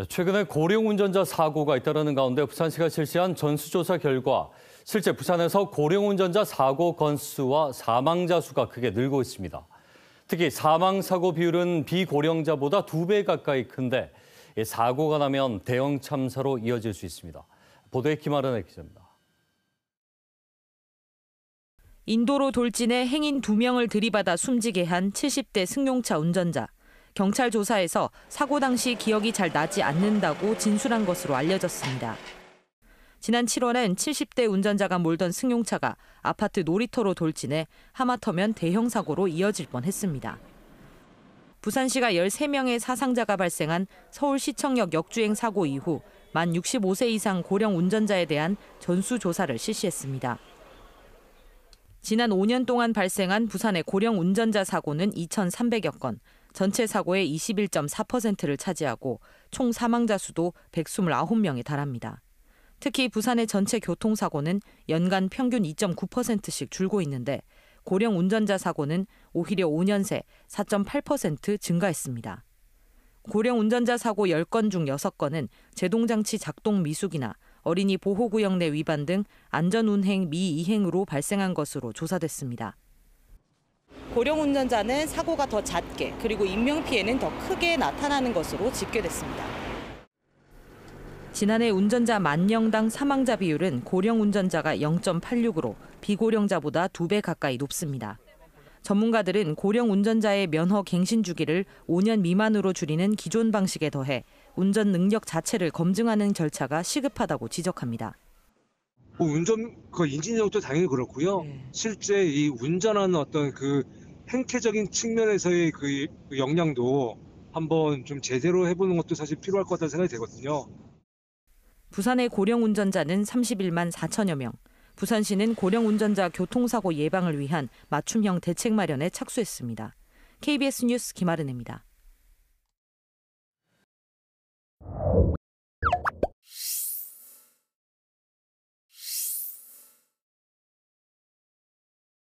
최근에 고령 운전자 사고가 잇따르는 가운데 부산시가 실시한 전수조사 결과 실제 부산에서 고령 운전자 사고 건수와 사망자 수가 크게 늘고 있습니다. 특히 사망사고 비율은 비고령자보다 2배 가까이 큰데 사고가 나면 대형 참사로 이어질 수 있습니다. 보도에 김아른의 기자입니다. 인도로 돌진해 행인 2명을 들이받아 숨지게 한 70대 승용차 운전자. 경찰 조사에서 사고 당시 기억이 잘 나지 않는다고 진술한 것으로 알려졌습니다. 지난 7월엔 70대 운전자가 몰던 승용차가 아파트 놀이터로 돌진해 하마터면 대형 사고로 이어질 뻔했습니다. 부산시가 13명의 사상자가 발생한 서울시청역 역주행 사고 이후 만 65세 이상 고령 운전자에 대한 전수조사를 실시했습니다. 지난 5년 동안 발생한 부산의 고령 운전자 사고는 2,300여 건, 전체 사고의 21.4%를 차지하고 총 사망자 수도 129명에 달합니다. 특히 부산의 전체 교통사고는 연간 평균 2.9%씩 줄고 있는데 고령 운전자 사고는 오히려 5년 새 4.8% 증가했습니다. 고령 운전자 사고 10건 중 6건은 제동장치 작동 미숙이나 어린이 보호구역 내 위반 등 안전운행 미이행으로 발생한 것으로 조사됐습니다. 고령 운전자는 사고가 더 잦게 그리고 인명피해는 더 크게 나타나는 것으로 집계됐습니다. 지난해 운전자 10,000명당 사망자 비율은 고령 운전자가 0.86으로 비고령자보다 2배 가까이 높습니다. 전문가들은 고령 운전자의 면허 갱신 주기를 5년 미만으로 줄이는 기존 방식에 더해 운전 능력 자체를 검증하는 절차가 시급하다고 지적합니다. 운전 인지능력도 당연히 그렇고요. 실제 이 운전하는 어떤 그 행태적인 측면에서의 그 역량도 한번 좀 제대로 해보는 것도 사실 필요할 것 같다는 생각이 되거든요. 부산의 고령 운전자는 31만 4천여 명. 부산시는 고령 운전자 교통사고 예방을 위한 맞춤형 대책 마련에 착수했습니다. KBS 뉴스 김아른입니다.